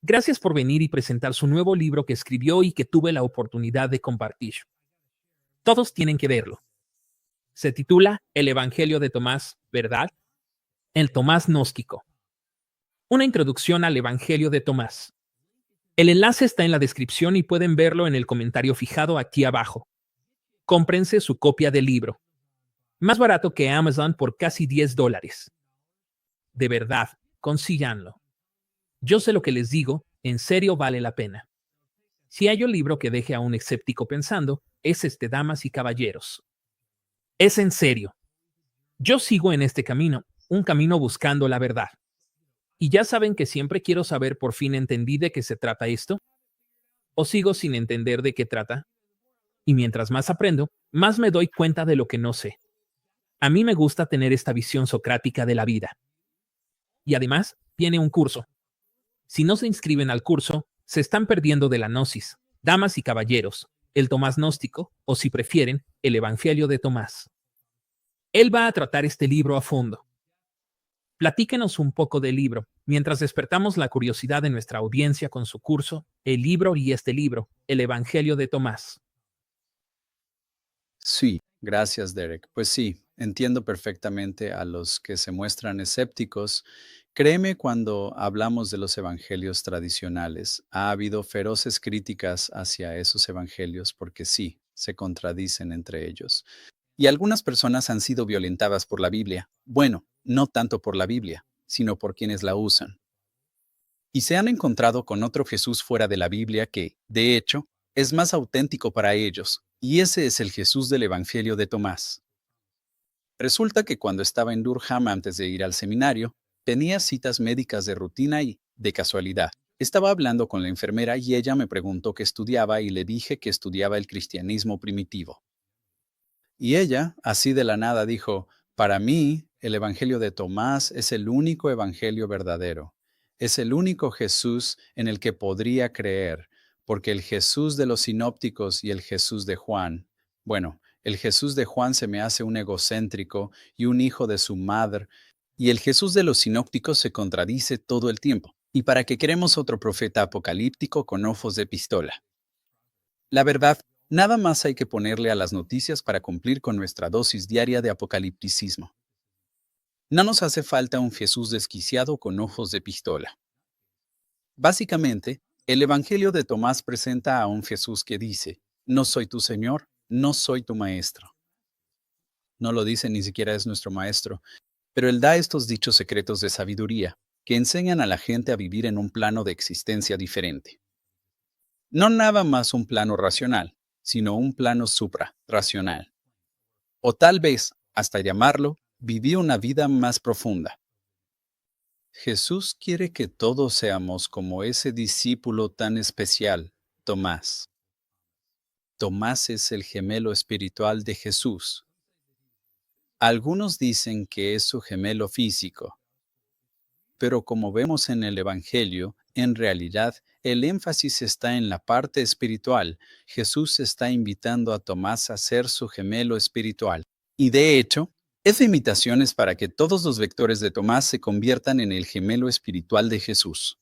Gracias por venir y presentar su nuevo libro que escribió y que tuve la oportunidad de compartir. Todos tienen que verlo. Se titula El Evangelio de Tomás, ¿verdad? El Tomás gnóstico. Una introducción al Evangelio de Tomás. El enlace está en la descripción y pueden verlo en el comentario fijado aquí abajo. Cómprense su copia del libro. Más barato que Amazon por casi $10. De verdad, consíganlo. Yo sé lo que les digo, en serio vale la pena. Si hay un libro que deje a un escéptico pensando, es este, damas y caballeros. Es en serio. Yo sigo en este camino, un camino buscando la verdad. Y ya saben que siempre quiero saber por fin entendí de qué se trata esto. ¿O sigo sin entender de qué trata? Y mientras más aprendo, más me doy cuenta de lo que no sé. A mí me gusta tener esta visión socrática de la vida. Y además, tiene un curso. Si no se inscriben al curso, se están perdiendo de la gnosis, damas y caballeros, el Tomás gnóstico, o si prefieren, el Evangelio de Tomás. Él va a tratar este libro a fondo. Platíquenos un poco del libro, mientras despertamos la curiosidad de nuestra audiencia con su curso, el libro y este libro, el Evangelio de Tomás. Sí, gracias, Derek. Pues sí, entiendo perfectamente a los que se muestran escépticos. Créeme, cuando hablamos de los evangelios tradicionales, ha habido feroces críticas hacia esos evangelios porque sí, se contradicen entre ellos. Y algunas personas han sido violentadas por la Biblia. Bueno, no tanto por la Biblia, sino por quienes la usan. Y se han encontrado con otro Jesús fuera de la Biblia que, de hecho, es más auténtico para ellos, y ese es el Jesús del Evangelio de Tomás. Resulta que cuando estaba en Durham antes de ir al seminario, tenía citas médicas de rutina y, de casualidad, estaba hablando con la enfermera y ella me preguntó qué estudiaba y le dije que estudiaba el cristianismo primitivo. Y ella, así de la nada, dijo, para mí, el Evangelio de Tomás es el único Evangelio verdadero. Es el único Jesús en el que podría creer, porque el Jesús de los sinópticos y el Jesús de Juan, bueno, el Jesús de Juan se me hace un egocéntrico y un hijo de su madre, y el Jesús de los sinópticos se contradice todo el tiempo. ¿Y para qué queremos otro profeta apocalíptico con ojos de pistola? La verdad, nada más hay que ponerle a las noticias para cumplir con nuestra dosis diaria de apocalipticismo. No nos hace falta un Jesús desquiciado con ojos de pistola. Básicamente, el Evangelio de Tomás presenta a un Jesús que dice, no soy tu Señor, no soy tu Maestro. No lo dice, ni siquiera es nuestro Maestro, pero él da estos dichos secretos de sabiduría que enseñan a la gente a vivir en un plano de existencia diferente. No nada más un plano racional, sino un plano suprarracional. O tal vez, hasta llamarlo, vivir una vida más profunda. Jesús quiere que todos seamos como ese discípulo tan especial, Tomás. Tomás es el gemelo espiritual de Jesús. Algunos dicen que es su gemelo físico, pero como vemos en el Evangelio, en realidad el énfasis está en la parte espiritual. Jesús está invitando a Tomás a ser su gemelo espiritual. Y de hecho, esa invitación es para que todos los vectores de Tomás se conviertan en el gemelo espiritual de Jesús.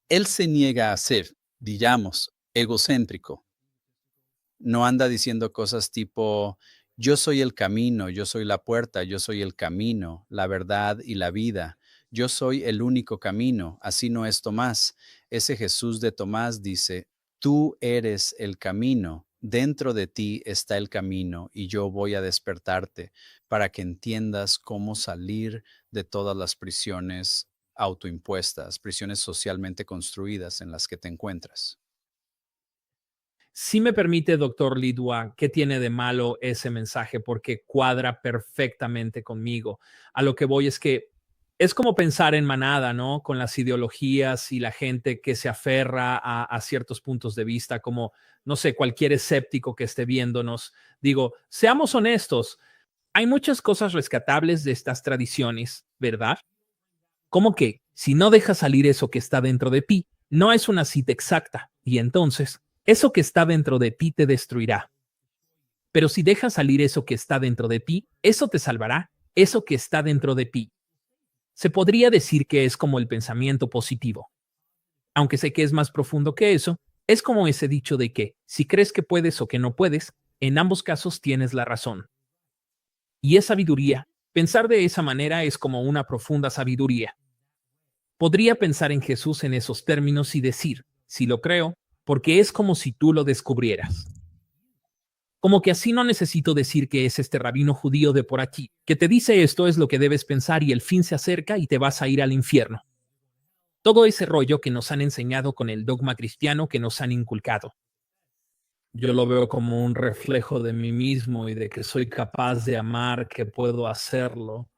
Él se niega a ser, digamos, egocéntrico. No anda diciendo cosas tipo, yo soy el camino, yo soy la puerta, yo soy el camino, la verdad y la vida. Yo soy el único camino, así no es Tomás. Ese Jesús de Tomás dice, tú eres el camino, dentro de ti está el camino y yo voy a despertarte para que entiendas cómo salir de todas las prisiones autoimpuestas, prisiones socialmente construidas en las que te encuentras. Si me permite, doctor Lidua, ¿qué tiene de malo ese mensaje? Porque cuadra perfectamente conmigo. A lo que voy es que es como pensar en manada, ¿no? Con las ideologías y la gente que se aferra a ciertos puntos de vista, como, no sé, cualquier escéptico que esté viéndonos. Digo, seamos honestos, hay muchas cosas rescatables de estas tradiciones, ¿verdad? Como que si no dejas salir eso que está dentro de ti, no es una cita exacta, y entonces eso que está dentro de ti te destruirá. Pero si dejas salir eso que está dentro de ti, eso te salvará, eso que está dentro de ti. Se podría decir que es como el pensamiento positivo. Aunque sé que es más profundo que eso, es como ese dicho de que si crees que puedes o que no puedes, en ambos casos tienes la razón. Y es sabiduría. Pensar de esa manera es como una profunda sabiduría. Podría pensar en Jesús en esos términos y decir, si lo creo, porque es como si tú lo descubrieras. Como que así no necesito decir que es este rabino judío de por aquí, que te dice esto es lo que debes pensar y el fin se acerca y te vas a ir al infierno. Todo ese rollo que nos han enseñado con el dogma cristiano que nos han inculcado. Yo lo veo como un reflejo de mí mismo y de que soy capaz de amar, que puedo hacerlo.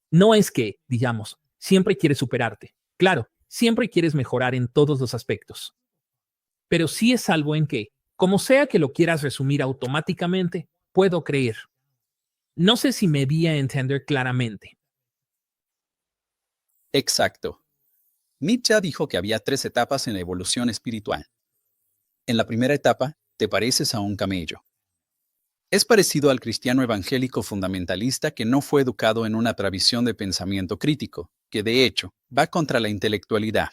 No es que, digamos, siempre quieres superarte. Claro, siempre quieres mejorar en todos los aspectos. Pero sí es algo en que, como sea que lo quieras resumir automáticamente, puedo creer. No sé si me vi a entender claramente. Exacto. Nietzsche dijo que había 3 etapas en la evolución espiritual. En la primera etapa, te pareces a un camello. Es parecido al cristiano evangélico fundamentalista que no fue educado en una tradición de pensamiento crítico, que de hecho va contra la intelectualidad.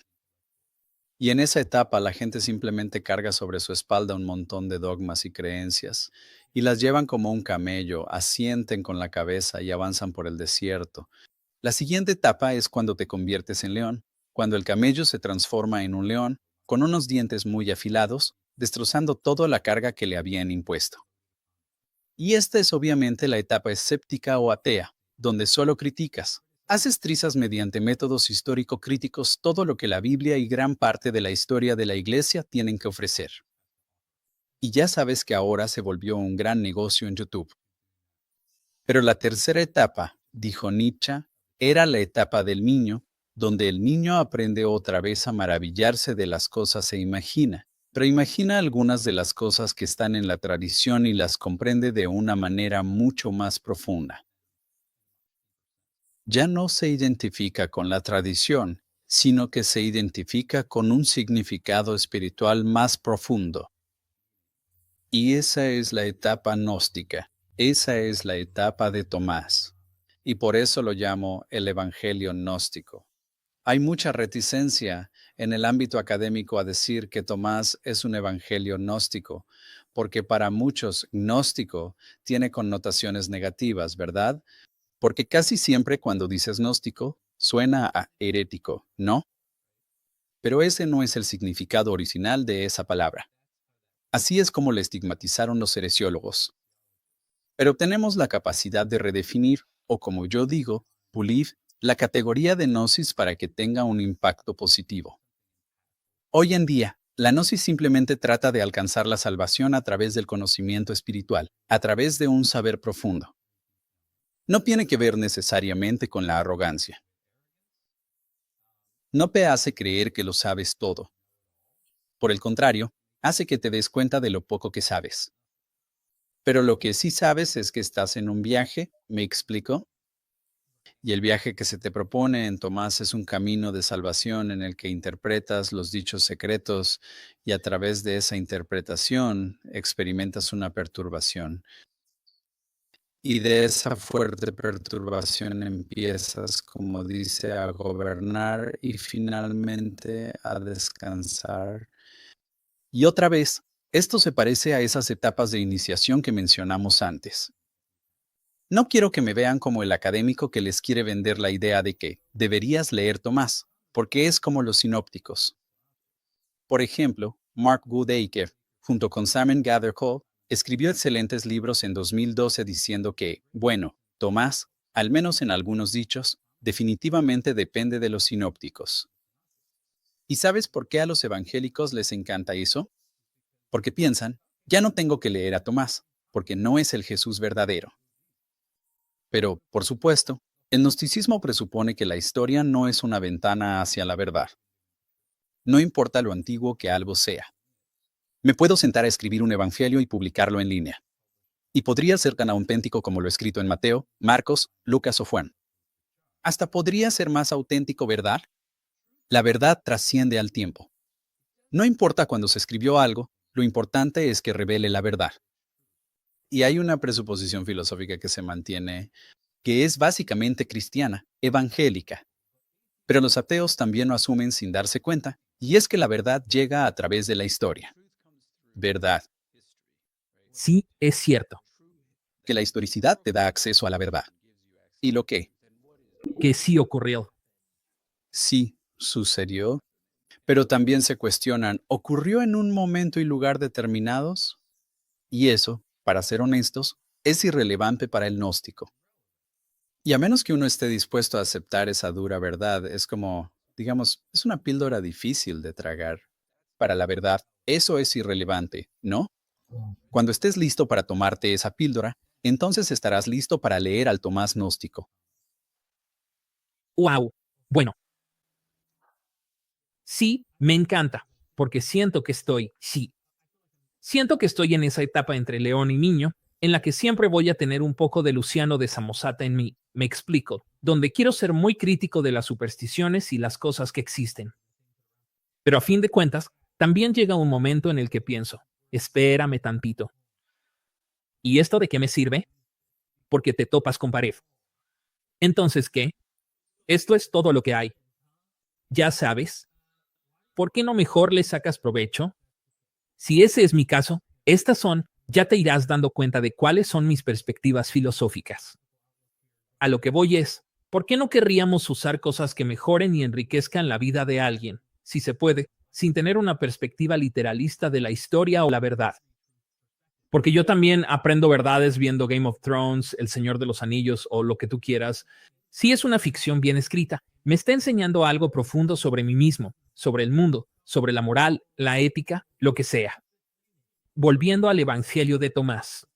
Y en esa etapa la gente simplemente carga sobre su espalda un montón de dogmas y creencias, y las llevan como un camello, asienten con la cabeza y avanzan por el desierto. La siguiente etapa es cuando te conviertes en león, cuando el camello se transforma en un león, con unos dientes muy afilados, destrozando toda la carga que le habían impuesto. Y esta es obviamente la etapa escéptica o atea, donde solo criticas. Haces trizas mediante métodos histórico-críticos todo lo que la Biblia y gran parte de la historia de la Iglesia tienen que ofrecer. Y ya sabes que ahora se volvió un gran negocio en YouTube. Pero la tercera etapa, dijo Nietzsche, era la etapa del niño, donde el niño aprende otra vez a maravillarse de las cosas e imagina, pero imagina algunas de las cosas que están en la tradición y las comprende de una manera mucho más profunda. Ya no se identifica con la tradición, sino que se identifica con un significado espiritual más profundo. Y esa es la etapa gnóstica, esa es la etapa de Tomás. Y por eso lo llamo el Evangelio gnóstico. Hay mucha reticencia en el ámbito académico a decir que Tomás es un evangelio gnóstico, porque para muchos gnóstico tiene connotaciones negativas, ¿verdad? Porque casi siempre cuando dices gnóstico suena a herético, ¿no? Pero ese no es el significado original de esa palabra. Así es como le estigmatizaron los heresiólogos. Pero tenemos la capacidad de redefinir, o como yo digo, pulir la categoría de gnosis para que tenga un impacto positivo. Hoy en día, la gnosis simplemente trata de alcanzar la salvación a través del conocimiento espiritual, a través de un saber profundo. No tiene que ver necesariamente con la arrogancia. No te hace creer que lo sabes todo. Por el contrario, hace que te des cuenta de lo poco que sabes. Pero lo que sí sabes es que estás en un viaje, ¿me explico? Y el viaje que se te propone en Tomás es un camino de salvación en el que interpretas los dichos secretos y a través de esa interpretación experimentas una perturbación. Y de esa fuerte perturbación empiezas, como dice, a gobernar y finalmente a descansar. Y otra vez, esto se parece a esas etapas de iniciación que mencionamos antes. No quiero que me vean como el académico que les quiere vender la idea de que deberías leer Tomás, porque es como los sinópticos. Por ejemplo, Mark Goodacre, junto con Simon Gathercole, escribió excelentes libros en 2012 diciendo que, bueno, Tomás, al menos en algunos dichos, definitivamente depende de los sinópticos. ¿Y sabes por qué a los evangélicos les encanta eso? Porque piensan, ya no tengo que leer a Tomás, porque no es el Jesús verdadero. Pero, por supuesto, el gnosticismo presupone que la historia no es una ventana hacia la verdad. No importa lo antiguo que algo sea. Me puedo sentar a escribir un evangelio y publicarlo en línea. Y podría ser tan auténtico como lo escrito en Mateo, Marcos, Lucas o Juan. Hasta podría ser más auténtico, ¿verdad? La verdad trasciende al tiempo. No importa cuándo se escribió algo, lo importante es que revele la verdad. Y hay una presuposición filosófica que se mantiene, que es básicamente cristiana, evangélica. Pero los ateos también lo asumen sin darse cuenta, Y es que la verdad llega a través de la historia. Verdad. Sí, es cierto, Que la historicidad te da acceso a la verdad. ¿Y lo que? que sí ocurrió. Sí, sucedió. Pero también se cuestionan, ¿ocurrió en un momento y lugar determinados? Y eso, para ser honestos, es irrelevante para el gnóstico. Y a menos que uno esté dispuesto a aceptar esa dura verdad, es como, digamos, es una píldora difícil de tragar. Para la verdad, eso es irrelevante, ¿no? Cuando estés listo para tomarte esa píldora, entonces estarás listo para leer al Tomás gnóstico. Wow. Bueno, sí, me encanta, porque siento que estoy en esa etapa entre león y niño, en la que siempre voy a tener un poco de Luciano de Samosata en mí, me explico, donde quiero ser muy crítico de las supersticiones y las cosas que existen. Pero a fin de cuentas, también llega un momento en el que pienso, espérame tantito. ¿Y esto de qué me sirve? Porque te topas con pared. Entonces, ¿qué? Esto es todo lo que hay. Ya sabes, ¿por qué no mejor le sacas provecho? Si ese es mi caso, ya te irás dando cuenta de cuáles son mis perspectivas filosóficas. A lo que voy es, ¿por qué no querríamos usar cosas que mejoren y enriquezcan la vida de alguien, si se puede, sin tener una perspectiva literalista de la historia o la verdad? Porque yo también aprendo verdades viendo Game of Thrones, El Señor de los Anillos o lo que tú quieras. Si es una ficción bien escrita, me está enseñando algo profundo sobre mí mismo, sobre el mundo, sobre la moral, la ética, lo que sea. Volviendo al Evangelio de Tomás.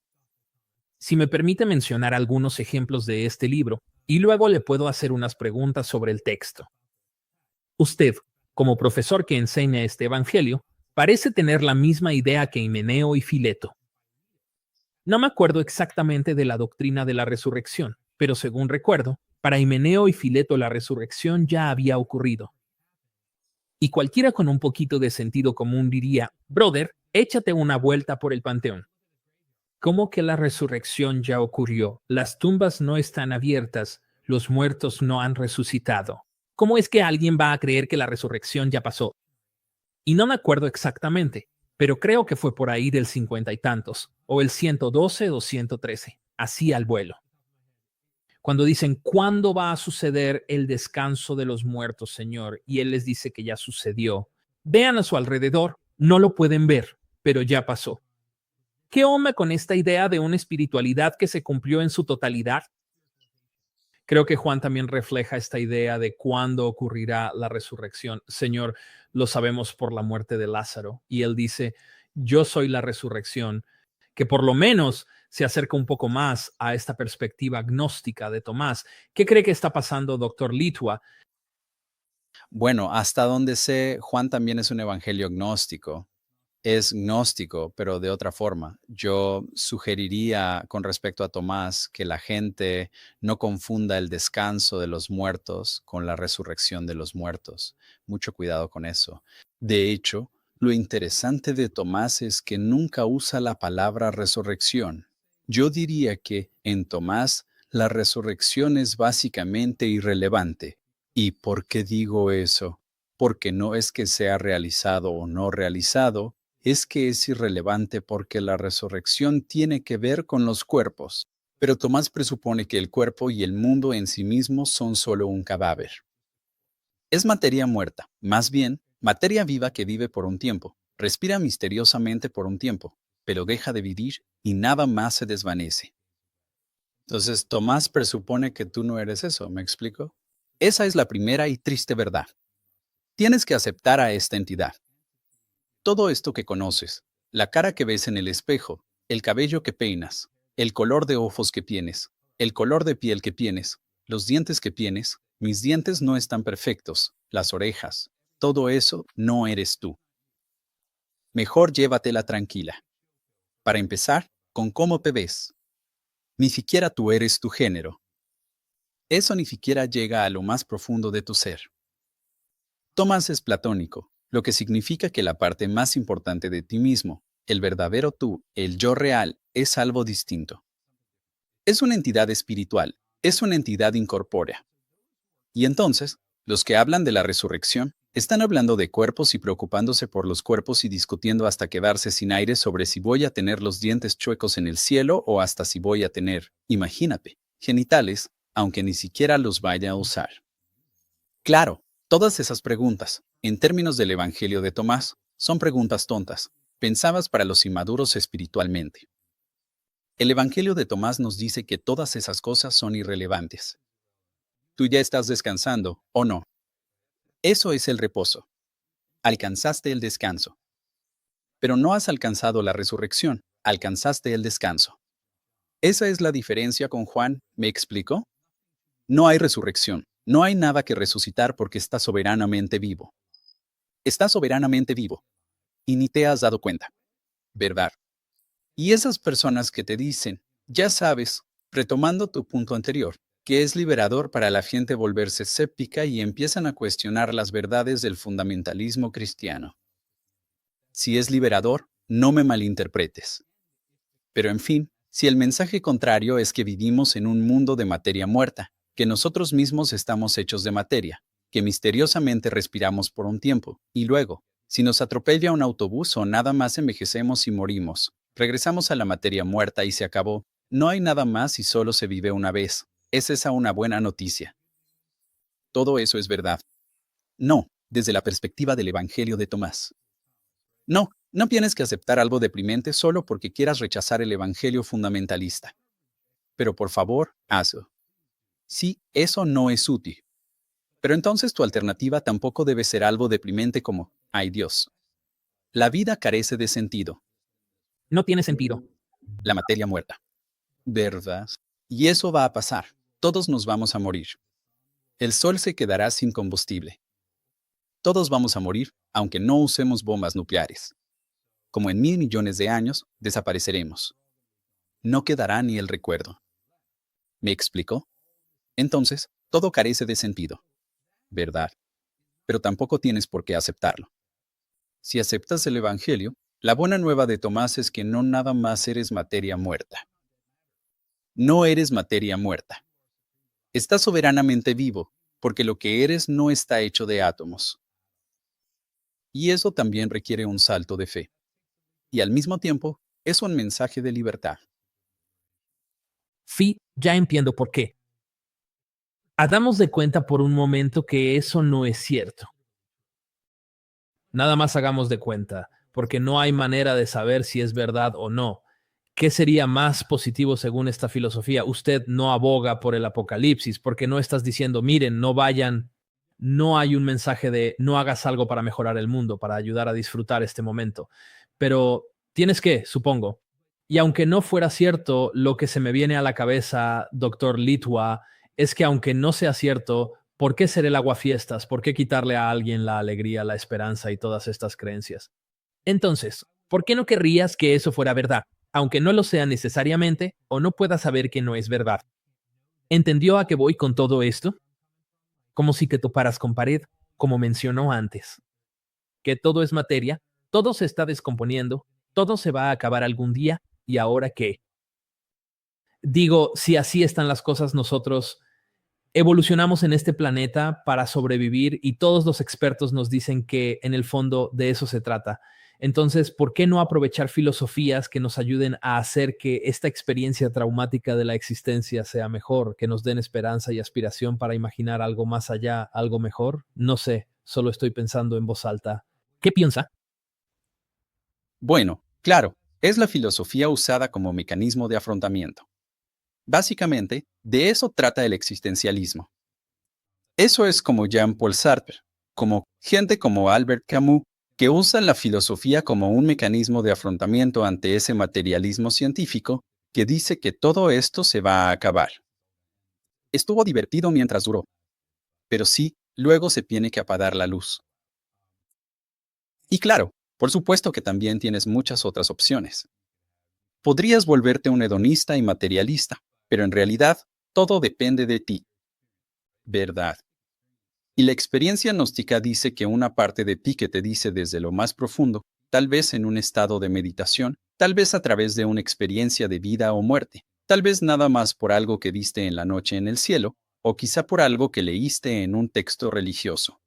Si me permite mencionar algunos ejemplos de este libro, y luego le puedo hacer unas preguntas sobre el texto. Usted, como profesor que enseña este Evangelio, parece tener la misma idea que Himeneo y Fileto. No me acuerdo exactamente de la doctrina de la resurrección, pero según recuerdo, para Himeneo y Fileto la resurrección ya había ocurrido. Y cualquiera con un poquito de sentido común diría, brother, échate una vuelta por el panteón. ¿Cómo que la resurrección ya ocurrió? Las tumbas no están abiertas, los muertos no han resucitado. ¿Cómo es que alguien va a creer que la resurrección ya pasó? Y no me acuerdo exactamente, pero creo que fue por ahí del 50 y tantos, o el 112 o 113, así al vuelo. Cuando dicen, ¿cuándo va a suceder el descanso de los muertos, Señor? Y Él les dice que ya sucedió. Vean a su alrededor, no lo pueden ver, pero ya pasó. ¿Qué onda con esta idea de una espiritualidad que se cumplió en su totalidad? Creo que Juan también refleja esta idea de cuándo ocurrirá la resurrección. Señor, lo sabemos por la muerte de Lázaro. Y él dice, yo soy la resurrección, que por lo menos se acerca un poco más a esta perspectiva gnóstica de Tomás. ¿Qué cree que está pasando, doctor Litua? Bueno, hasta donde sé, Juan también es un evangelio gnóstico. Es gnóstico, pero de otra forma. Yo sugeriría con respecto a Tomás que la gente no confunda el descanso de los muertos con la resurrección de los muertos. Mucho cuidado con eso. De hecho, lo interesante de Tomás es que nunca usa la palabra resurrección. Yo diría que en Tomás la resurrección es básicamente irrelevante. ¿Y por qué digo eso? Porque no es que sea realizado o no realizado, es que es irrelevante porque la resurrección tiene que ver con los cuerpos. Pero Tomás presupone que el cuerpo y el mundo en sí mismos son solo un cadáver. Es materia muerta, más bien, materia viva que vive por un tiempo, respira misteriosamente por un tiempo, pero deja de vivir y nada más se desvanece. Entonces, Tomás presupone que tú no eres eso, ¿me explico? Esa es la primera y triste verdad. Tienes que aceptar a esta entidad. Todo esto que conoces, la cara que ves en el espejo, el cabello que peinas, el color de ojos que tienes, el color de piel que tienes, los dientes que tienes, mis dientes no están perfectos, las orejas, todo eso no eres tú. Mejor llévatela tranquila. Para empezar, con cómo te ves. Ni siquiera tú eres tu género. Eso ni siquiera llega a lo más profundo de tu ser. Tomás es platónico, lo que significa que la parte más importante de ti mismo, el verdadero tú, el yo real, es algo distinto. Es una entidad espiritual, es una entidad incorpórea. Y entonces, los que hablan de la resurrección Están hablando de cuerpos y preocupándose por los cuerpos y discutiendo hasta quedarse sin aire sobre si voy a tener los dientes chuecos en el cielo o hasta si voy a tener, imagínate, genitales, aunque ni siquiera los vaya a usar. Claro, todas esas preguntas, en términos del Evangelio de Tomás, son preguntas tontas, pensadas para los inmaduros espiritualmente. El Evangelio de Tomás nos dice que todas esas cosas son irrelevantes. Tú ya estás descansando, ¿o no? Eso es el reposo. Alcanzaste el descanso. Pero no has alcanzado la resurrección, alcanzaste el descanso. Esa es la diferencia con Juan, ¿me explico? No hay resurrección, no hay nada que resucitar porque está soberanamente vivo. Está soberanamente vivo. Y ni te has dado cuenta. ¿Verdad? Y esas personas que te dicen, ya sabes, retomando tu punto anterior, que es liberador para la gente volverse escéptica y empiezan a cuestionar las verdades del fundamentalismo cristiano. Si es liberador, no me malinterpretes. Pero en fin, si el mensaje contrario es que vivimos en un mundo de materia muerta, que nosotros mismos estamos hechos de materia, que misteriosamente respiramos por un tiempo, y luego, si nos atropella un autobús o nada más envejecemos y morimos, regresamos a la materia muerta y se acabó, no hay nada más y solo se vive una vez. ¿Es esa una buena noticia? Todo eso es verdad. No, desde la perspectiva del Evangelio de Tomás. No, no tienes que aceptar algo deprimente solo porque quieras rechazar el Evangelio fundamentalista. Pero por favor, hazlo. Sí, eso no es útil. Pero entonces tu alternativa tampoco debe ser algo deprimente como, ay Dios. La vida carece de sentido. No tiene sentido. La materia muerta. ¿Verdad? Y eso va a pasar. Todos nos vamos a morir. El sol se quedará sin combustible. Todos vamos a morir, aunque no usemos bombas nucleares. Como en 1.000 millones de años, desapareceremos. No quedará ni el recuerdo. ¿Me explicó? Entonces, todo carece de sentido. ¿Verdad? Pero tampoco tienes por qué aceptarlo. Si aceptas el Evangelio, la buena nueva de Tomás es que no nada más eres materia muerta. No eres materia muerta. Estás soberanamente vivo, porque lo que eres no está hecho de átomos. Y eso también requiere un salto de fe. Y al mismo tiempo, es un mensaje de libertad. Sí, ya entiendo por qué. Hagamos de cuenta por un momento que eso no es cierto. Nada más hagamos de cuenta, porque no hay manera de saber si es verdad o no. ¿Qué sería más positivo según esta filosofía? Usted no aboga por el apocalipsis, porque no estás diciendo, miren, no vayan, no hay un mensaje de no hagas algo para mejorar el mundo, para ayudar a disfrutar este momento. Pero tienes que, supongo. Y aunque no fuera cierto, lo que se me viene a la cabeza, doctor Litwa, es que aunque no sea cierto, ¿por qué ser el aguafiestas? ¿Por qué quitarle a alguien la alegría, la esperanza y todas estas creencias? Entonces, ¿por qué no querrías que eso fuera verdad? Aunque no lo sea necesariamente o no puedas saber que no es verdad. ¿Entendió a qué voy con todo esto? Como si te toparas con pared, como mencionó antes. Que todo es materia, todo se está descomponiendo, todo se va a acabar algún día, ¿y ahora qué? Digo, si así están las cosas, nosotros evolucionamos en este planeta para sobrevivir y todos los expertos nos dicen que en el fondo de eso se trata. Entonces, ¿por qué no aprovechar filosofías que nos ayuden a hacer que esta experiencia traumática de la existencia sea mejor, que nos den esperanza y aspiración para imaginar algo más allá, algo mejor? No sé, solo estoy pensando en voz alta. ¿Qué piensa? Bueno, claro, es la filosofía usada como mecanismo de afrontamiento. Básicamente, de eso trata el existencialismo. Eso es como Jean-Paul Sartre, como gente como Albert Camus, que usan la filosofía como un mecanismo de afrontamiento ante ese materialismo científico que dice que todo esto se va a acabar. Estuvo divertido mientras duró, pero sí, luego se tiene que apagar la luz. Y claro, por supuesto que también tienes muchas otras opciones. Podrías volverte un hedonista y materialista, pero en realidad todo depende de ti. ¿Verdad? Y la experiencia gnóstica dice que una parte de ti que te dice desde lo más profundo, tal vez en un estado de meditación, tal vez a través de una experiencia de vida o muerte, tal vez nada más por algo que viste en la noche en el cielo, o quizá por algo que leíste en un texto religioso.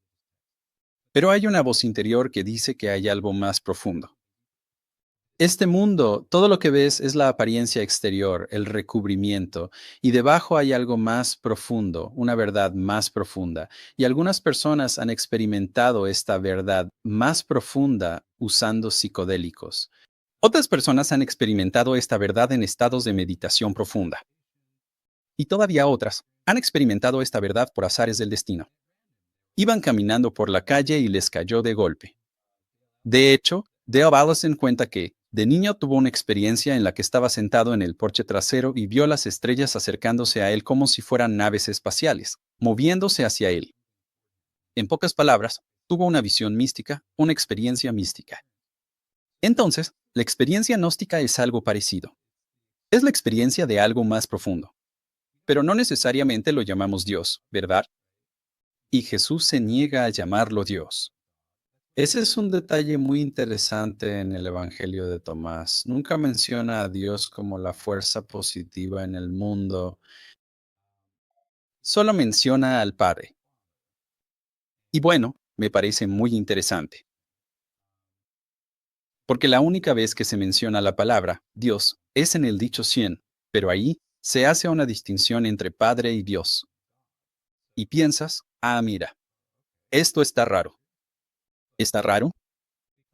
Pero hay una voz interior que dice que hay algo más profundo. Este mundo, todo lo que ves es la apariencia exterior, el recubrimiento, y debajo hay algo más profundo, una verdad más profunda. Y algunas personas han experimentado esta verdad más profunda usando psicodélicos. Otras personas han experimentado esta verdad en estados de meditación profunda. Y todavía otras han experimentado esta verdad por azares del destino. Iban caminando por la calle y les cayó de golpe. De hecho, Dale Allison cuenta que, de niño tuvo una experiencia en la que estaba sentado en el porche trasero y vio las estrellas acercándose a él como si fueran naves espaciales, moviéndose hacia él. En pocas palabras, tuvo una visión mística, una experiencia mística. Entonces, la experiencia gnóstica es algo parecido. Es la experiencia de algo más profundo. Pero no necesariamente lo llamamos Dios, ¿verdad? Y Jesús se niega a llamarlo Dios. Ese es un detalle muy interesante en el Evangelio de Tomás. Nunca menciona a Dios como la fuerza positiva en el mundo, solo menciona al Padre. Y bueno, me parece muy interesante, porque la única vez que se menciona la palabra Dios es en el dicho 100, pero ahí se hace una distinción entre Padre y Dios. Y piensas, mira, esto está raro. ¿Está raro?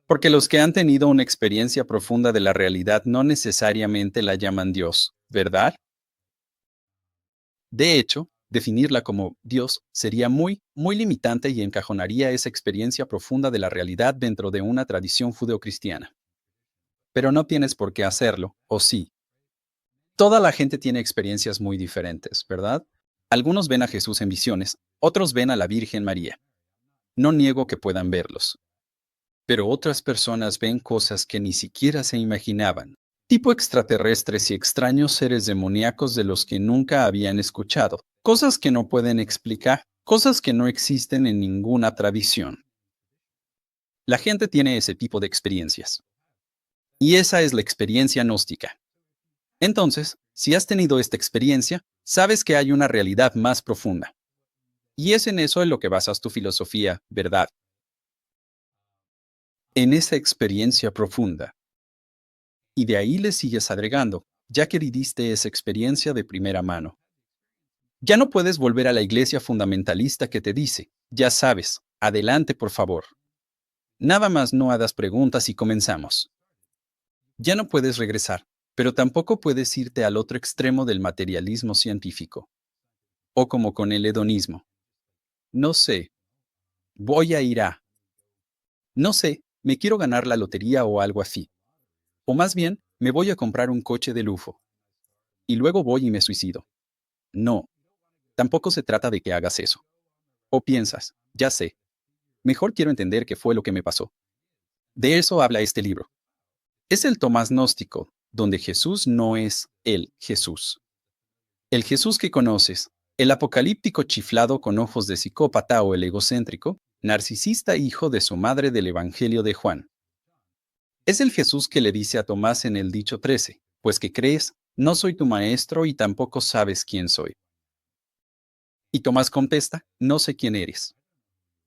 Porque los que han tenido una experiencia profunda de la realidad no necesariamente la llaman Dios, ¿verdad? De hecho, definirla como Dios sería muy limitante y encajonaría esa experiencia profunda de la realidad dentro de una tradición judeocristiana. Pero no tienes por qué hacerlo, ¿o sí? Toda la gente tiene experiencias muy diferentes, ¿verdad? Algunos ven a Jesús en visiones, otros ven a la Virgen María. No niego que puedan verlos. Pero otras personas ven cosas que ni siquiera se imaginaban, tipo extraterrestres y extraños seres demoníacos de los que nunca habían escuchado, cosas que no pueden explicar, cosas que no existen en ninguna tradición. La gente tiene ese tipo de experiencias. Y esa es la experiencia gnóstica. Entonces, si has tenido esta experiencia, sabes que hay una realidad más profunda. Y es en eso en lo que basas tu filosofía, ¿verdad? En esa experiencia profunda. Y de ahí le sigues agregando, ya que viviste esa experiencia de primera mano. Ya no puedes volver a la iglesia fundamentalista que te dice, ya sabes, adelante por favor. Nada más no hagas preguntas y comenzamos. Ya no puedes regresar, pero tampoco puedes irte al otro extremo del materialismo científico. O como con el hedonismo. No sé, voy a ir a. No sé, me quiero ganar la lotería o algo así. O más bien, me voy a comprar un coche de lujo. Y luego voy y me suicido. No, tampoco se trata de que hagas eso. O piensas, ya sé, mejor quiero entender qué fue lo que me pasó. De eso habla este libro. Es el Tomás gnóstico, donde Jesús no es el Jesús. El Jesús que conoces, el apocalíptico chiflado con ojos de psicópata o el egocéntrico, narcisista hijo de su madre del Evangelio de Juan. Es el Jesús que le dice a Tomás en el dicho 13, pues que crees, no soy tu maestro y tampoco sabes quién soy. Y Tomás contesta, no sé quién eres.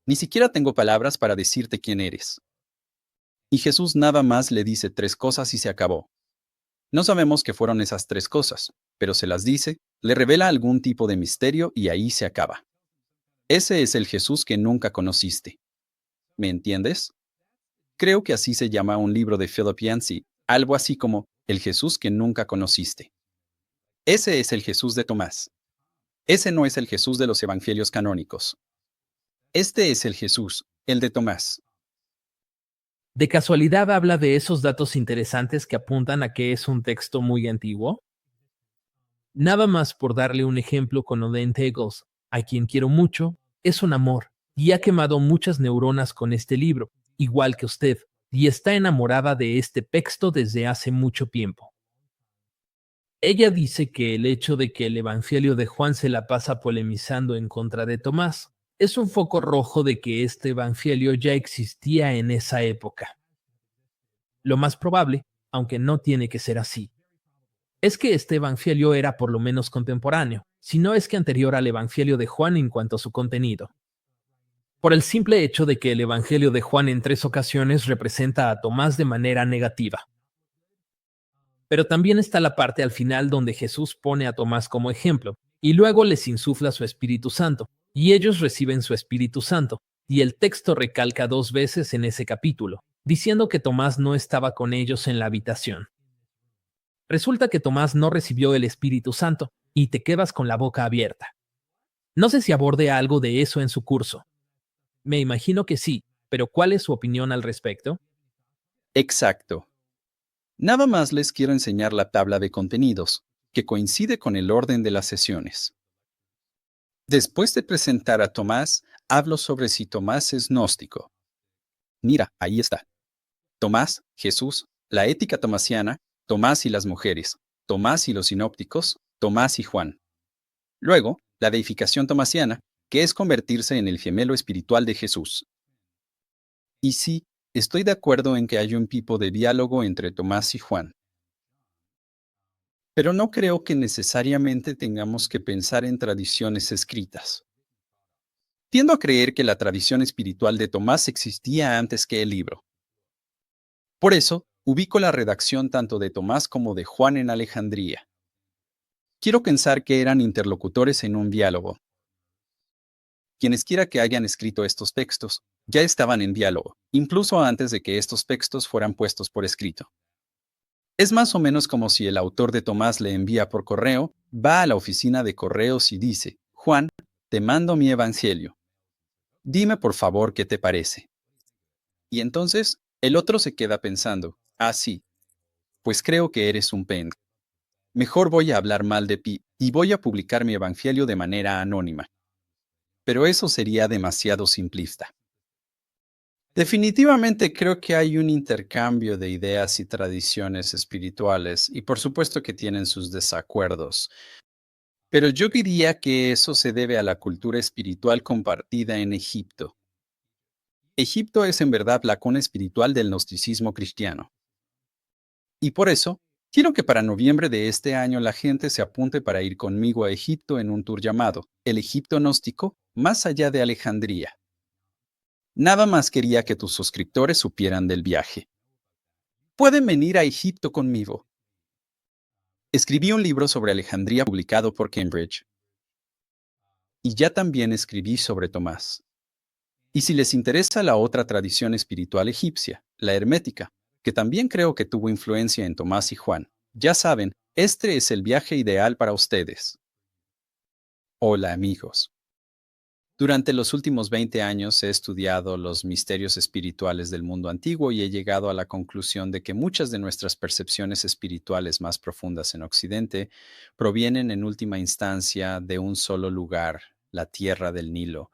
Ni siquiera tengo palabras para decirte quién eres. Y Jesús nada más le dice 3 cosas y se acabó. No sabemos qué fueron esas 3 cosas, pero se las dice, le revela algún tipo de misterio y ahí se acaba. Ese es el Jesús que nunca conociste. ¿Me entiendes? Creo que así se llama un libro de Philip Yancey, algo así como El Jesús que nunca conociste. Ese es el Jesús de Tomás. Ese no es el Jesús de los evangelios canónicos. Este es el Jesús, el de Tomás. ¿De casualidad habla de esos datos interesantes que apuntan a que es un texto muy antiguo? Nada más por darle un ejemplo con Odin Tegels, a quien quiero mucho, es un amor, y ha quemado muchas neuronas con este libro, igual que usted, y está enamorada de este texto desde hace mucho tiempo. Ella dice que el hecho de que el Evangelio de Juan se la pasa polemizando en contra de Tomás es un foco rojo de que este Evangelio ya existía en esa época. Lo más probable, aunque no tiene que ser así, es que este Evangelio era por lo menos contemporáneo, si no es que anterior al Evangelio de Juan en cuanto a su contenido. por el simple hecho de que el Evangelio de Juan en 3 ocasiones representa a Tomás de manera negativa. Pero también está la parte al final donde Jesús pone a Tomás como ejemplo, y luego les insufla su Espíritu Santo, y ellos reciben su Espíritu Santo, y el texto recalca 2 veces en ese capítulo, diciendo que Tomás no estaba con ellos en la habitación. Resulta que Tomás no recibió el Espíritu Santo, y te quedas con la boca abierta. No sé si aborde algo de eso en su curso. Me imagino que sí, pero ¿cuál es su opinión al respecto? Exacto. Nada más les quiero enseñar la tabla de contenidos, que coincide con el orden de las sesiones. Después de presentar a Tomás, hablo sobre si Tomás es gnóstico. Mira, ahí está. Tomás, Jesús, la ética tomasiana, Tomás y las mujeres, Tomás y los sinópticos, Tomás y Juan. Luego, la deificación tomasiana, que es convertirse en el gemelo espiritual de Jesús. Y sí, estoy de acuerdo en que hay un tipo de diálogo entre Tomás y Juan. Pero no creo que necesariamente tengamos que pensar en tradiciones escritas. Tiendo a creer que la tradición espiritual de Tomás existía antes que el libro. Por eso, ubico la redacción tanto de Tomás como de Juan en Alejandría. Quiero pensar que eran interlocutores en un diálogo. Quienesquiera que hayan escrito estos textos, ya estaban en diálogo, incluso antes de que estos textos fueran puestos por escrito. Es más o menos como si el autor de Tomás le envía por correo, va a la oficina de correos y dice: Juan, te mando mi evangelio. Dime por favor qué te parece. Y entonces el otro se queda pensando: ah, sí, pues creo que eres un pen. Mejor voy a hablar mal de Pi y voy a publicar mi evangelio de manera anónima. Pero eso sería demasiado simplista. Definitivamente creo que hay un intercambio de ideas y tradiciones espirituales, y por supuesto que tienen sus desacuerdos. Pero yo diría que eso se debe a la cultura espiritual compartida en Egipto. Egipto es en verdad la cuna espiritual del gnosticismo cristiano. Y por eso, quiero que para noviembre de este año la gente se apunte para ir conmigo a Egipto en un tour llamado El Egipto Gnóstico, más allá de Alejandría. Nada más quería que tus suscriptores supieran del viaje. Pueden venir a Egipto conmigo. Escribí un libro sobre Alejandría publicado por Cambridge. Y ya también escribí sobre Tomás. Y si les interesa la otra tradición espiritual egipcia, la hermética, que también creo que tuvo influencia en Tomás y Juan, ya saben, este es el viaje ideal para ustedes. Hola amigos. Durante los últimos 20 años he estudiado los misterios espirituales del mundo antiguo y he llegado a la conclusión de que muchas de nuestras percepciones espirituales más profundas en Occidente provienen en última instancia de un solo lugar, la tierra del Nilo.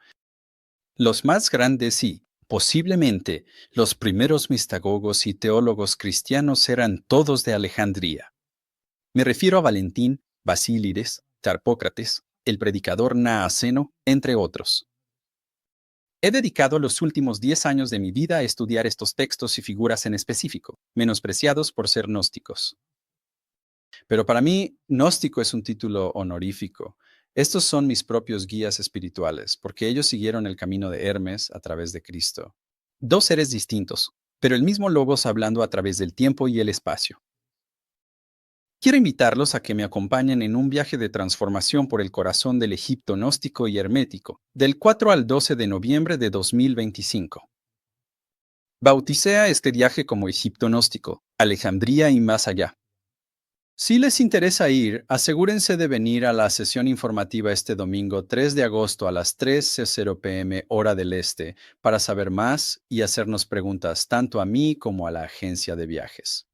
Los más grandes y, posiblemente, los primeros mistagogos y teólogos cristianos eran todos de Alejandría. Me refiero a Valentín, Basílides, Tarpócrates, el predicador Naaseno, entre otros. He dedicado los últimos 10 años de mi vida a estudiar estos textos y figuras en específico, menospreciados por ser gnósticos. Pero para mí, gnóstico es un título honorífico. Estos son mis propios guías espirituales, porque ellos siguieron el camino de Hermes a través de Cristo. Dos seres distintos, pero el mismo Logos hablando a través del tiempo y el espacio. Quiero invitarlos a que me acompañen en un viaje de transformación por el corazón del Egipto gnóstico y hermético, del 4 al 12 de noviembre de 2025. Bauticé a este viaje como Egipto gnóstico, Alejandría y más allá. Si les interesa ir, asegúrense de venir a la sesión informativa este domingo 3 de agosto a las 3:00 p.m. hora del este para saber más y hacernos preguntas tanto a mí como a la agencia de viajes.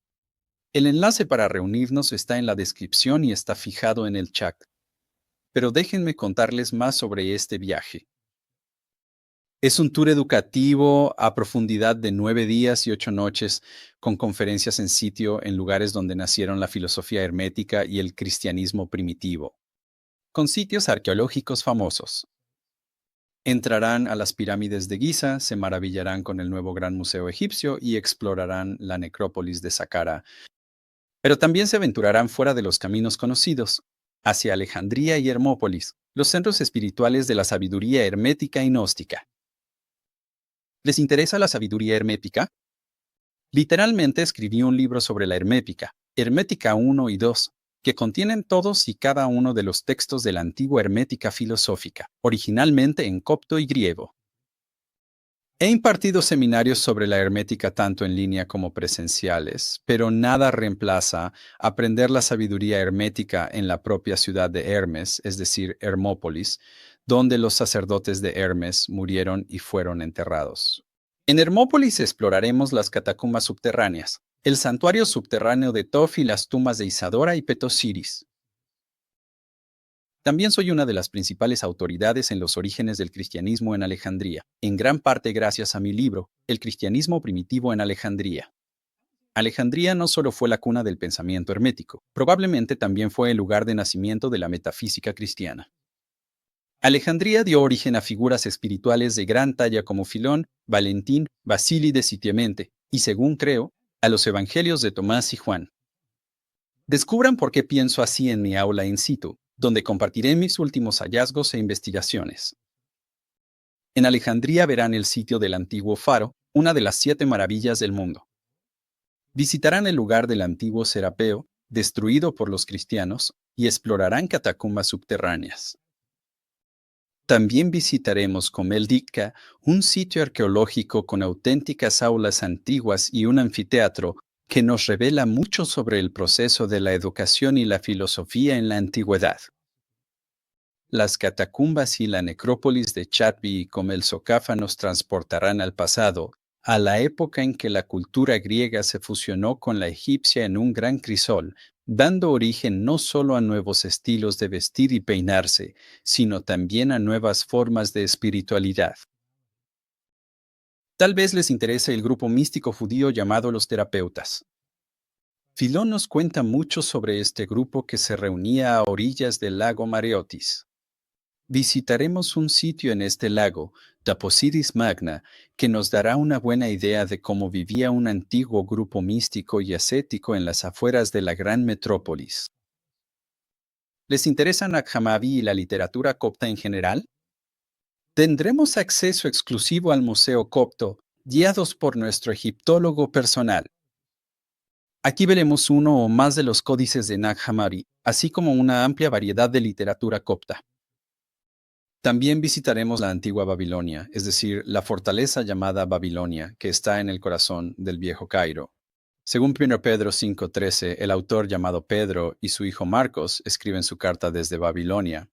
El enlace para reunirnos está en la descripción y está fijado en el chat. Pero déjenme contarles más sobre este viaje. Es un tour educativo a profundidad de 9 días y 8 noches, con conferencias en sitio en lugares donde nacieron la filosofía hermética y el cristianismo primitivo, con sitios arqueológicos famosos. Entrarán a las pirámides de Giza, se maravillarán con el nuevo Gran Museo Egipcio y explorarán la necrópolis de Saqqara. Pero también se aventurarán fuera de los caminos conocidos, hacia Alejandría y Hermópolis, los centros espirituales de la sabiduría hermética y gnóstica. ¿Les interesa la sabiduría hermética? Literalmente escribí un libro sobre la hermética, Hermética 1 y 2, que contienen todos y cada uno de los textos de la antigua hermética filosófica, originalmente en copto y griego. He impartido seminarios sobre la hermética tanto en línea como presenciales, pero nada reemplaza aprender la sabiduría hermética en la propia ciudad de Hermes, es decir, Hermópolis, donde los sacerdotes de Hermes murieron y fueron enterrados. En Hermópolis exploraremos las catacumbas subterráneas, el santuario subterráneo de Tof y las tumbas de Isadora y Petosiris. También soy una de las principales autoridades en los orígenes del cristianismo en Alejandría, en gran parte gracias a mi libro, El cristianismo primitivo en Alejandría. Alejandría no solo fue la cuna del pensamiento hermético, probablemente también fue el lugar de nacimiento de la metafísica cristiana. Alejandría dio origen a figuras espirituales de gran talla como Filón, Valentín, Basílides y Clemente, y según creo, a los evangelios de Tomás y Juan. Descubran por qué pienso así en mi aula in situ, donde compartiré mis últimos hallazgos e investigaciones. En Alejandría verán el sitio del antiguo faro, una de las 7 maravillas del mundo. Visitarán el lugar del antiguo Serapeo, destruido por los cristianos, y explorarán catacumbas subterráneas. También visitaremos Comel Dikka, un sitio arqueológico con auténticas aulas antiguas y un anfiteatro que nos revela mucho sobre el proceso de la educación y la filosofía en la antigüedad. Las catacumbas y la necrópolis de Chatbi y Comel Socafa nos transportarán al pasado, a la época en que la cultura griega se fusionó con la egipcia en un gran crisol, dando origen no solo a nuevos estilos de vestir y peinarse, sino también a nuevas formas de espiritualidad. Tal vez les interese el grupo místico judío llamado los terapeutas. Filón nos cuenta mucho sobre este grupo que se reunía a orillas del lago Mareotis. Visitaremos un sitio en este lago, Taposiris Magna, que nos dará una buena idea de cómo vivía un antiguo grupo místico y ascético en las afueras de la gran metrópolis. ¿Les interesa Nag Hammadi y la literatura copta en general? Tendremos acceso exclusivo al Museo Copto, guiados por nuestro egiptólogo personal. Aquí veremos uno o más de los códices de Nag Hammadi, así como una amplia variedad de literatura copta. También visitaremos la antigua Babilonia, es decir, la fortaleza llamada Babilonia, que está en el corazón del viejo Cairo. Según 1 Pedro 5:13, el autor llamado Pedro y su hijo Marcos escriben su carta desde Babilonia.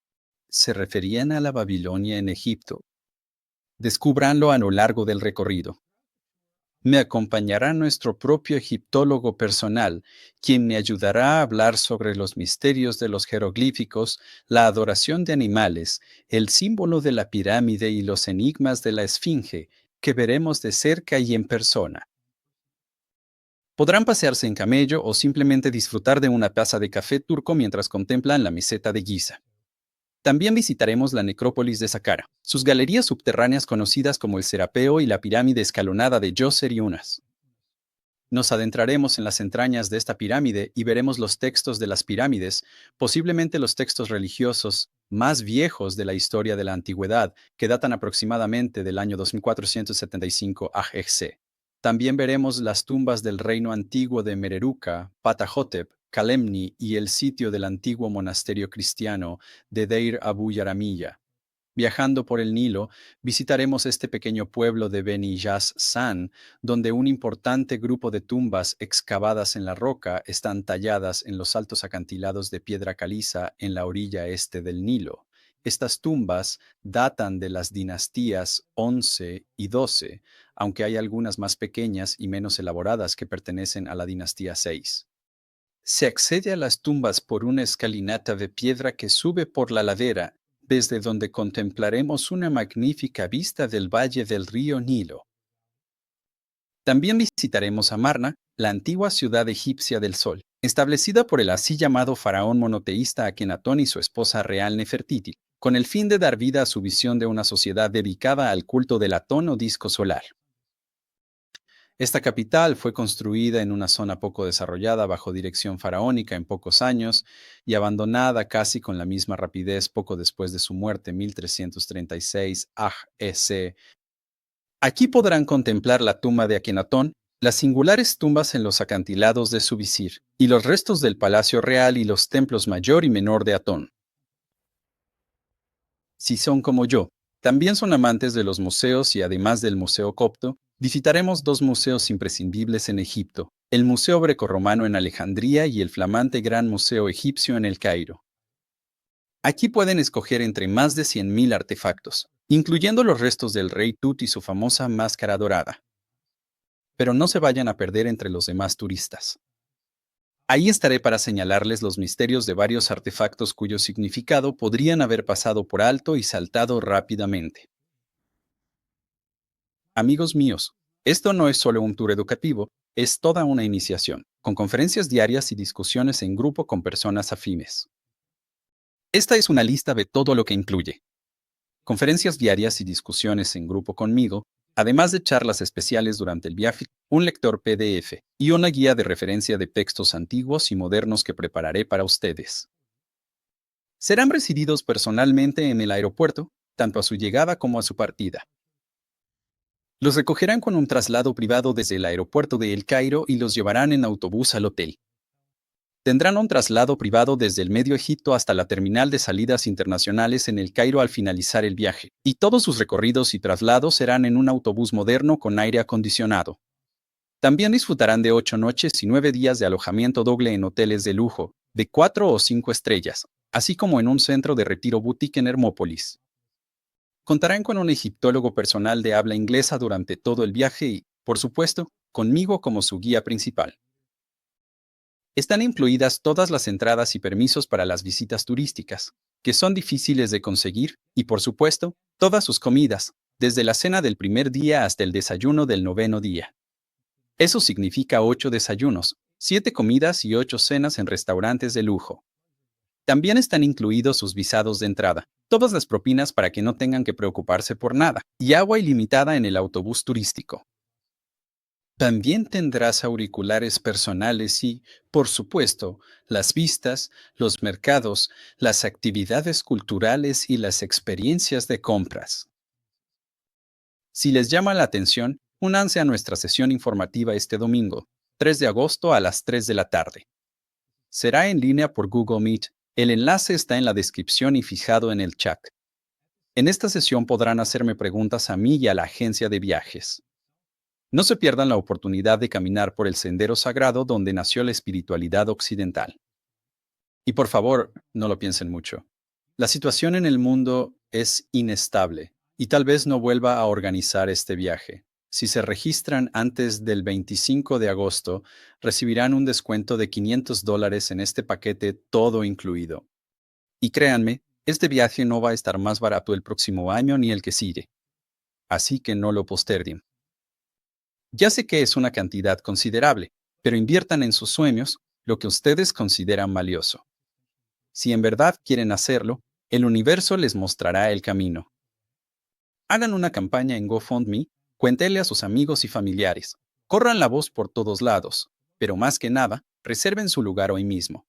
Se referían a la Babilonia en Egipto. Descúbranlo a lo largo del recorrido. Me acompañará nuestro propio egiptólogo personal, quien me ayudará a hablar sobre los misterios de los jeroglíficos, la adoración de animales, el símbolo de la pirámide y los enigmas de la esfinge, que veremos de cerca y en persona. Podrán pasearse en camello o simplemente disfrutar de una taza de café turco mientras contemplan la meseta de Giza. También visitaremos la necrópolis de Saqqara, sus galerías subterráneas conocidas como el Serapeo y la pirámide escalonada de Djoser y Unas. Nos adentraremos en las entrañas de esta pirámide y veremos los textos de las pirámides, posiblemente los textos religiosos más viejos de la historia de la antigüedad, que datan aproximadamente del año 2475 AEC. También veremos las tumbas del reino antiguo de Mereruca, Patahotep, Kalemni y el sitio del antiguo monasterio cristiano de Deir Abu Yaramiya. Viajando por el Nilo, visitaremos este pequeño pueblo de Beni Yas San, donde un importante grupo de tumbas excavadas en la roca están talladas en los altos acantilados de piedra caliza en la orilla este del Nilo. Estas tumbas datan de las dinastías 11 y 12, aunque hay algunas más pequeñas y menos elaboradas que pertenecen a la dinastía 6. Se accede a las tumbas por una escalinata de piedra que sube por la ladera, desde donde contemplaremos una magnífica vista del valle del río Nilo. También visitaremos Amarna, la antigua ciudad egipcia del sol, establecida por el así llamado faraón monoteísta Akenatón y su esposa real Nefertiti, con el fin de dar vida a su visión de una sociedad dedicada al culto del Atón o disco solar. Esta capital fue construida en una zona poco desarrollada bajo dirección faraónica en pocos años y abandonada casi con la misma rapidez poco después de su muerte 1336 AEC. Aquí podrán contemplar la tumba de Akenatón, las singulares tumbas en los acantilados de su visir, y los restos del palacio real y los templos mayor y menor de Atón. Si son como yo, también son amantes de los museos y además del Museo Copto, visitaremos dos museos imprescindibles en Egipto, el Museo Grecorromano en Alejandría y el flamante Gran Museo Egipcio en El Cairo. Aquí pueden escoger entre más de 100.000 artefactos, incluyendo los restos del rey Tut y su famosa máscara dorada. Pero no se vayan a perder entre los demás turistas. Ahí estaré para señalarles los misterios de varios artefactos cuyo significado podrían haber pasado por alto y saltado rápidamente. Amigos míos, esto no es solo un tour educativo, es toda una iniciación, con conferencias diarias y discusiones en grupo con personas afines. Esta es una lista de todo lo que incluye. Conferencias diarias y discusiones en grupo conmigo, además de charlas especiales durante el viaje, un lector PDF y una guía de referencia de textos antiguos y modernos que prepararé para ustedes. Serán recibidos personalmente en el aeropuerto, tanto a su llegada como a su partida. Los recogerán con un traslado privado desde el aeropuerto de El Cairo y los llevarán en autobús al hotel. Tendrán un traslado privado desde el Medio Egipto hasta la terminal de salidas internacionales en El Cairo al finalizar el viaje, y todos sus recorridos y traslados serán en un autobús moderno con aire acondicionado. También disfrutarán de 8 noches y 9 días de alojamiento doble en hoteles de lujo, de 4 o 5 estrellas, así como en un centro de retiro boutique en Hermópolis. Contarán con un egiptólogo personal de habla inglesa durante todo el viaje y, por supuesto, conmigo como su guía principal. Están incluidas todas las entradas y permisos para las visitas turísticas, que son difíciles de conseguir, y por supuesto, todas sus comidas, desde la cena del primer día hasta el desayuno del 9º día. Eso significa 8 desayunos, 7 comidas y 8 cenas en restaurantes de lujo. También están incluidos sus visados de entrada, todas las propinas para que no tengan que preocuparse por nada, y agua ilimitada en el autobús turístico. También tendrás auriculares personales y, por supuesto, las vistas, los mercados, las actividades culturales y las experiencias de compras. Si les llama la atención, únanse a nuestra sesión informativa este domingo, 3 de agosto a las 3 de la tarde. Será en línea por Google Meet. El enlace está en la descripción y fijado en el chat. En esta sesión podrán hacerme preguntas a mí y a la agencia de viajes. No se pierdan la oportunidad de caminar por el sendero sagrado donde nació la espiritualidad occidental. Y por favor, no lo piensen mucho. La situación en el mundo es inestable y tal vez no vuelva a organizar este viaje. Si se registran antes del 25 de agosto, recibirán un descuento de $500 en este paquete todo incluido. Y créanme, este viaje no va a estar más barato el próximo año ni el que sigue. Así que no lo posterguen. Ya sé que es una cantidad considerable, pero inviertan en sus sueños lo que ustedes consideran valioso. Si en verdad quieren hacerlo, el universo les mostrará el camino. Hagan una campaña en GoFundMe, cuéntenle a sus amigos y familiares, corran la voz por todos lados, pero más que nada, reserven su lugar hoy mismo.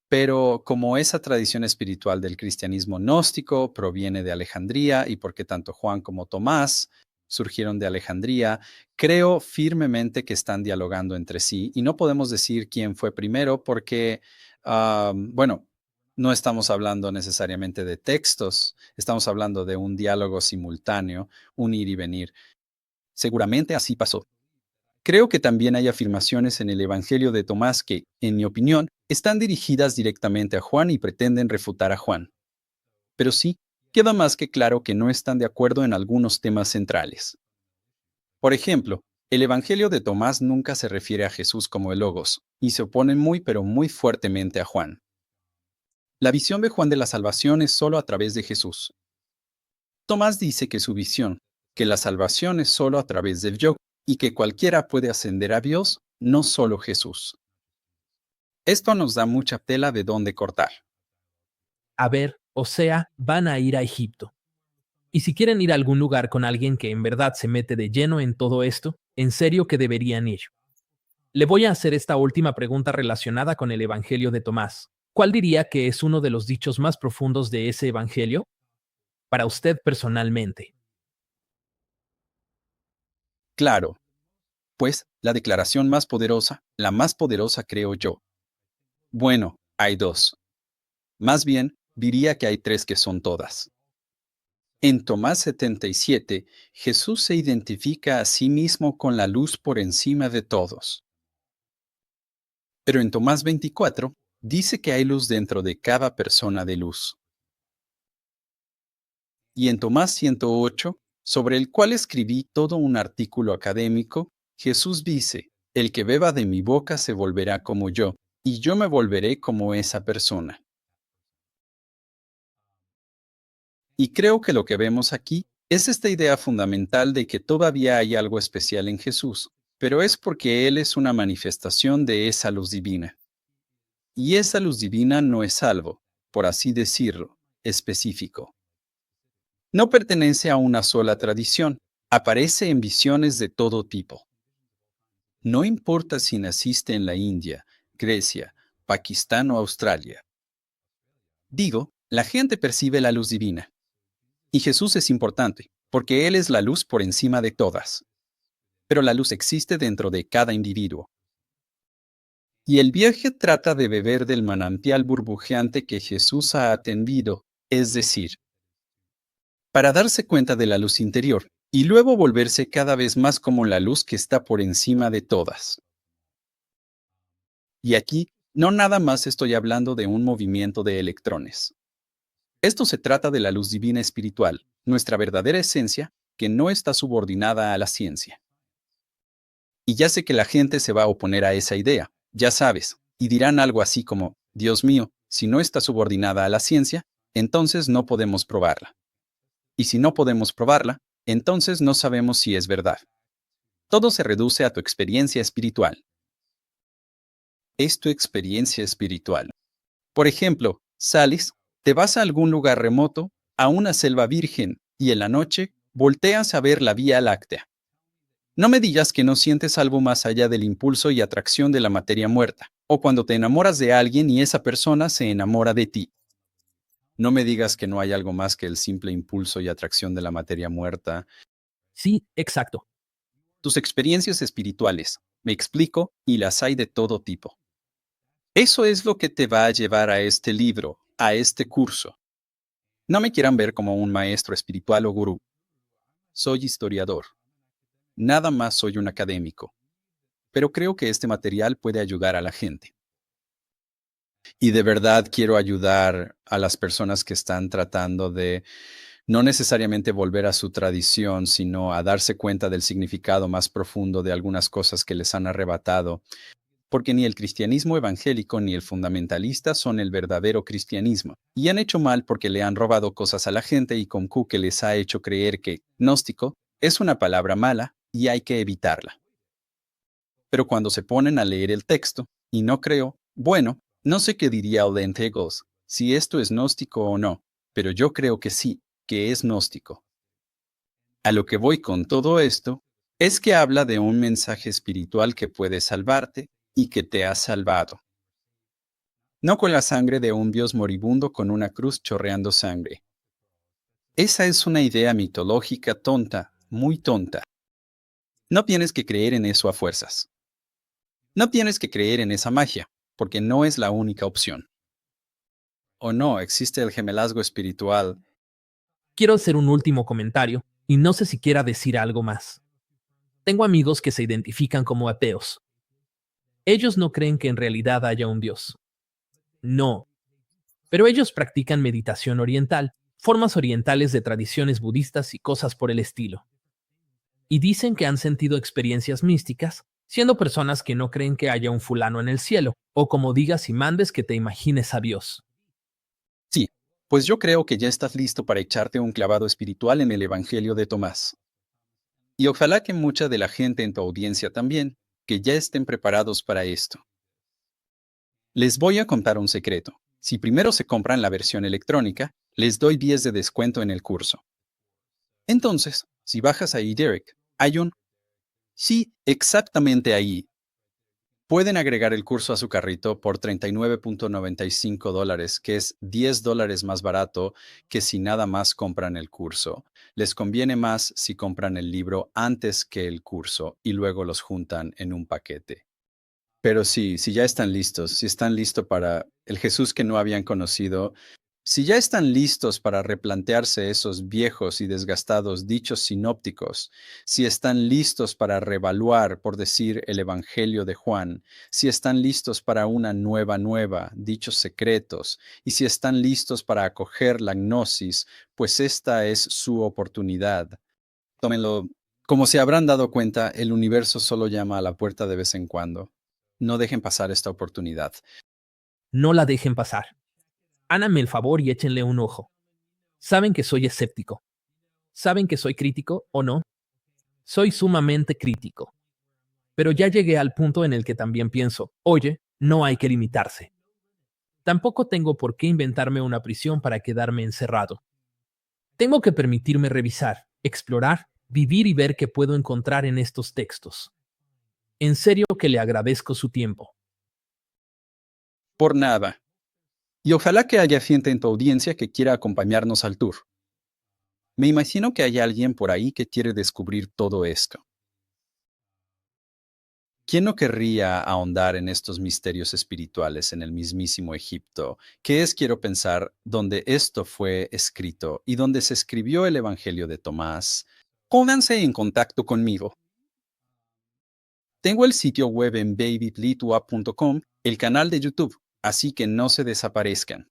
Pero como esa tradición espiritual del cristianismo gnóstico proviene de Alejandría y porque tanto Juan como Tomás surgieron de Alejandría, creo firmemente que están dialogando entre sí y no podemos decir quién fue primero porque, no estamos hablando necesariamente de textos, estamos hablando de un diálogo simultáneo, un ir y venir. Seguramente así pasó. Creo que también hay afirmaciones en el Evangelio de Tomás que, en mi opinión, están dirigidas directamente a Juan y pretenden refutar a Juan. Pero sí, queda más que claro que no están de acuerdo en algunos temas centrales. Por ejemplo, el Evangelio de Tomás nunca se refiere a Jesús como el Logos, y se opone muy pero muy fuertemente a Juan. La visión de Juan de la salvación es solo a través de Jesús. Tomás dice que su visión, que la salvación es solo a través del yo, y que cualquiera puede ascender a Dios, no solo Jesús. Esto nos da mucha tela de dónde cortar. A ver, o sea, van a ir a Egipto. Y si quieren ir a algún lugar con alguien que en verdad se mete de lleno en todo esto, en serio que deberían ir. Le voy a hacer esta última pregunta relacionada con el Evangelio de Tomás. ¿Cuál diría que es uno de los dichos más profundos de ese Evangelio? Para usted personalmente. Claro, pues, la declaración más poderosa, la más poderosa creo yo. Bueno, hay dos. Más bien, diría que hay tres que son todas. En Tomás 77, Jesús se identifica a sí mismo con la luz por encima de todos. Pero en Tomás 24, dice que hay luz dentro de cada persona de luz. Y en Tomás 108, sobre el cual escribí todo un artículo académico, Jesús dice, el que beba de mi boca se volverá como yo, y yo me volveré como esa persona. Y creo que lo que vemos aquí es esta idea fundamental de que todavía hay algo especial en Jesús, pero es porque Él es una manifestación de esa luz divina. Y esa luz divina no es algo, por así decirlo, específico. No pertenece a una sola tradición, aparece en visiones de todo tipo. No importa si naciste en la India, Grecia, Pakistán o Australia. Digo, la gente percibe la luz divina. Y Jesús es importante, porque Él es la luz por encima de todas. Pero la luz existe dentro de cada individuo. Y el viaje trata de beber del manantial burbujeante que Jesús ha atendido, es decir, para darse cuenta de la luz interior, y luego volverse cada vez más como la luz que está por encima de todas. Y aquí, no nada más estoy hablando de un movimiento de electrones. Esto se trata de la luz divina espiritual, nuestra verdadera esencia, que no está subordinada a la ciencia. Y ya sé que la gente se va a oponer a esa idea, ya sabes, y dirán algo así como, Dios mío, si no está subordinada a la ciencia, entonces no podemos probarla. Y si no podemos probarla, entonces no sabemos si es verdad. Todo se reduce a tu experiencia espiritual. Es tu experiencia espiritual. Por ejemplo, sales, te vas a algún lugar remoto, a una selva virgen, y en la noche volteas a ver la Vía Láctea. No me digas que no sientes algo más allá del impulso y atracción de la materia muerta, o cuando te enamoras de alguien y esa persona se enamora de ti. No me digas que no hay algo más que el simple impulso y atracción de la materia muerta. Sí, exacto. Tus experiencias espirituales, me explico, y las hay de todo tipo. Eso es lo que te va a llevar a este libro, a este curso. No me quieran ver como un maestro espiritual o gurú. Soy historiador. Nada más soy un académico. Pero creo que este material puede ayudar a la gente. Y de verdad quiero ayudar a las personas que están tratando de no necesariamente volver a su tradición, sino a darse cuenta del significado más profundo de algunas cosas que les han arrebatado, porque ni el cristianismo evangélico ni el fundamentalista son el verdadero cristianismo, y han hecho mal porque le han robado cosas a la gente y con Q que les ha hecho creer que gnóstico es una palabra mala y hay que evitarla. Pero cuando se ponen a leer el texto, y no creo, bueno, no sé qué diría Olent Eagles, si esto es gnóstico o no, pero yo creo que sí, que es gnóstico. A lo que voy con todo esto es que habla de un mensaje espiritual que puede salvarte y que te ha salvado. No con la sangre de un dios moribundo con una cruz chorreando sangre. Esa es una idea mitológica tonta, muy tonta. No tienes que creer en eso a fuerzas. No tienes que creer en esa magia, porque no es la única opción. O no, existe el gemelazgo espiritual. Quiero hacer un último comentario y no sé si quiera decir algo más. Tengo amigos que se identifican como ateos. Ellos no creen que en realidad haya un Dios. No. Pero ellos practican meditación oriental, formas orientales de tradiciones budistas y cosas por el estilo. Y dicen que han sentido experiencias místicas, siendo personas que no creen que haya un fulano en el cielo, o como digas y mandes que te imagines a Dios. Sí, pues yo creo que ya estás listo para echarte un clavado espiritual en el Evangelio de Tomás. Y ojalá que mucha de la gente en tu audiencia también, que ya estén preparados para esto. Les voy a contar un secreto. Si primero se compran la versión electrónica, les doy 10 de descuento en el curso. Entonces, si bajas ahí, Derek, hay un... Sí, exactamente ahí. Pueden agregar el curso a su carrito por $39.95, que es $10 más barato que si nada más compran el curso. Les conviene más si compran el libro antes que el curso y luego los juntan en un paquete. Pero sí, si ya están listos, si están listos para el Jesús que no habían conocido, si ya están listos para replantearse esos viejos y desgastados dichos sinópticos, si están listos para revaluar, por decir, el Evangelio de Juan, si están listos para una nueva, dichos secretos, y si están listos para acoger la gnosis, pues esta es su oportunidad. Tómenlo. Como se habrán dado cuenta, el universo solo llama a la puerta de vez en cuando. No dejen pasar esta oportunidad. No la dejen pasar. Háganme el favor y échenle un ojo. Saben que soy escéptico. Saben que soy crítico, ¿o no? Soy sumamente crítico. Pero ya llegué al punto en el que también pienso, oye, no hay que limitarse. Tampoco tengo por qué inventarme una prisión para quedarme encerrado. Tengo que permitirme revisar, explorar, vivir y ver qué puedo encontrar en estos textos. En serio que le agradezco su tiempo. Por nada. Y ojalá que haya gente en tu audiencia que quiera acompañarnos al tour. Me imagino que hay alguien por ahí que quiere descubrir todo esto. ¿Quién no querría ahondar en estos misterios espirituales en el mismísimo Egipto, que es, quiero pensar, donde esto fue escrito y donde se escribió el Evangelio de Tomás? Pónganse en contacto conmigo. Tengo el sitio web en babyplitua.com, el canal de YouTube, así que no se desaparezcan.